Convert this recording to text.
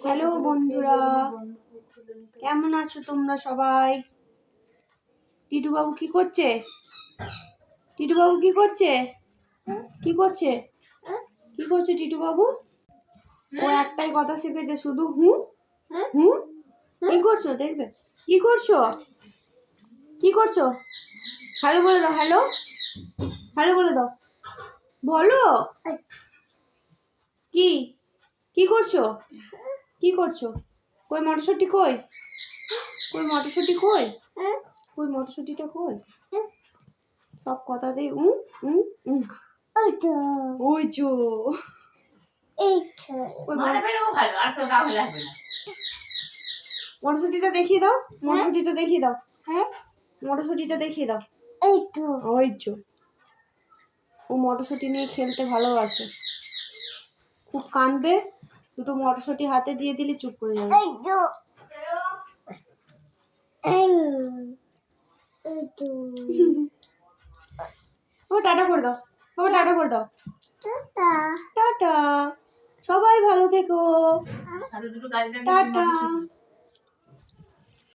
Hello বন্ধুরা, কেমন আছো তোমরা সবাই? টিটু বাবু কি করছে? টিটু বাবু কি করছে? কি করছে? কি করছে টিটু বাবু? ও একটাই কথা শিখেছে, শুধু হু হু। কি করছো দেখবে? কি করছো? কি করছো? হ্যালো বলে দাও, হ্যালো হ্যালো বলে দাও, বলো। কি কি করছো? কি করছো? কই মটরশুঁটি কই? কই মটরশুঁটি কই? কই মটরশুঁটিটা কই? সব কথাতেই উ উ উ। ওই যো মটরশুঁটিটা দেখিয়ে দাও, মটরশুঁটিটা দেখিয়ে দাও, মটরশুঁটিটা দেখিয়ে দাও। ওই যো, ও মটরশুঁটি নিয়ে খেলতে ভালোবাসে, খুব কাঁদবে। দুটো মটরশুঁটি হাতে দিয়ে দিলে চুপ করে যাবে। ও টাটা করে দাও, ও টাটা করে দাও, টাটা। সবাই ভালো থেকো, টাটা।